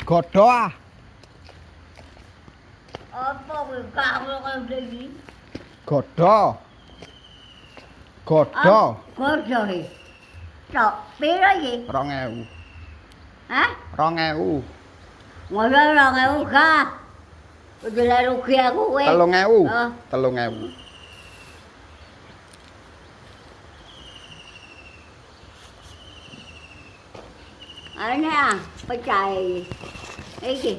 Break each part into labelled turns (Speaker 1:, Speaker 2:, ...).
Speaker 1: Godho ah.
Speaker 2: Apa kuwi kamu kaya iki?
Speaker 1: Godho. Godho.
Speaker 2: Godho iki. Tok, piro iki?
Speaker 1: 2000.
Speaker 2: Hah?
Speaker 1: 2000.
Speaker 2: Masa 2000 ka? Udah rugi aku kowe.
Speaker 1: 3000.
Speaker 2: Oh.
Speaker 1: 3000.
Speaker 2: Ini ah, pecah iki. Iki.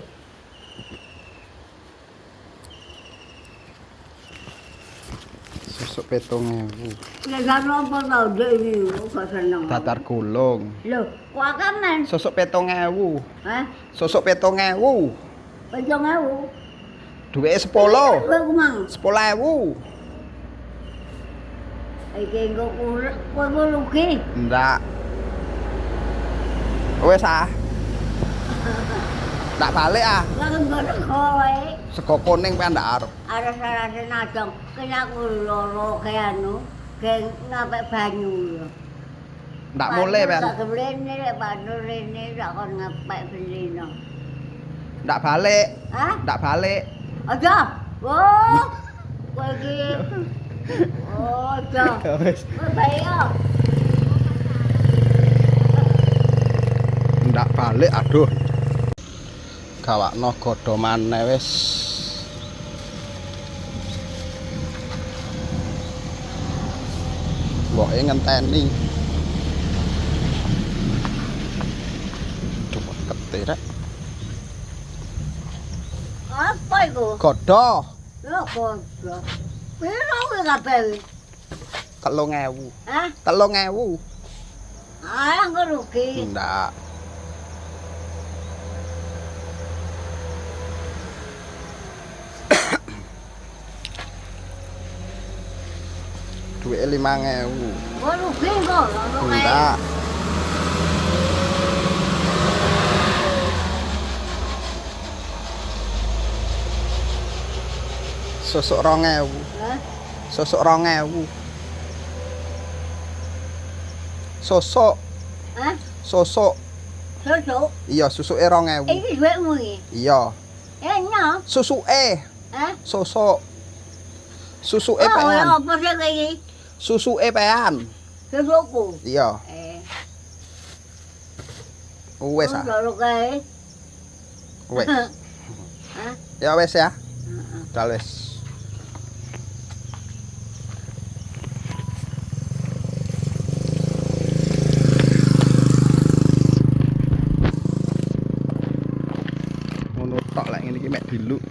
Speaker 1: Susuk 7000.
Speaker 2: Nek apa tau dek iki, kok seneng.
Speaker 1: Datar gulung.
Speaker 2: Lho, kok kamen?
Speaker 1: Susuk 7000.
Speaker 2: Hah?
Speaker 1: Susuk 7000.
Speaker 2: 7.000.
Speaker 1: Duwike 10.
Speaker 2: Kowe kumang.
Speaker 1: 10.000.
Speaker 2: Iki engko kowe rugi.
Speaker 1: Ndak. Wes ah. Ndak balik ah.
Speaker 2: Lah ngono kowe.
Speaker 1: Sego kuning pengen ndak arep.
Speaker 2: Arep-arep najong, kena aku loro ke anu, ke ngapik banyu ya.
Speaker 1: Ndak mulai pen.
Speaker 2: Tak keblene lek banyu rene rak kon ngapik belino.
Speaker 1: Ndak balik.
Speaker 2: Hah?
Speaker 1: Ndak balik.
Speaker 2: Aja. Oh. Kowe iki. Oh, aja.
Speaker 1: Wes.
Speaker 2: Kowe bae yo.
Speaker 1: Ndak balik aduh. Gawakno godho maneh wis. Mboke ngenteni. Coba ketirek.
Speaker 2: Apa iku?
Speaker 1: Godho
Speaker 2: Lho godho. Piro kowe kabeh?
Speaker 1: 3000.
Speaker 2: Hah?
Speaker 1: 3000.
Speaker 2: Ah, engko rugi.
Speaker 1: Ndak. Duwike 5000.
Speaker 2: Engko rugi kok, ngono kae.
Speaker 1: Ndak. Susuk 2000.
Speaker 2: Hah?
Speaker 1: Susuk 2000. Susuk.
Speaker 2: Hah?
Speaker 1: Susuk.
Speaker 2: Susu.
Speaker 1: Iya, susuke 2000.
Speaker 2: Iki duitmu iki.
Speaker 1: Iya.
Speaker 2: Enak.
Speaker 1: Susuke.
Speaker 2: Hah?
Speaker 1: Susuk. Susuke
Speaker 2: Oh,
Speaker 1: pean.
Speaker 2: apa sih kayak gini?
Speaker 1: Susuke pean.
Speaker 2: Susuku.
Speaker 1: Iya. Wes ah.
Speaker 2: Susu kayak.
Speaker 1: Wes.
Speaker 2: Hah?
Speaker 1: Ya wes ya.
Speaker 2: Heeh.
Speaker 1: Dal wes. Ngono tok lek ngene iki mek diluk.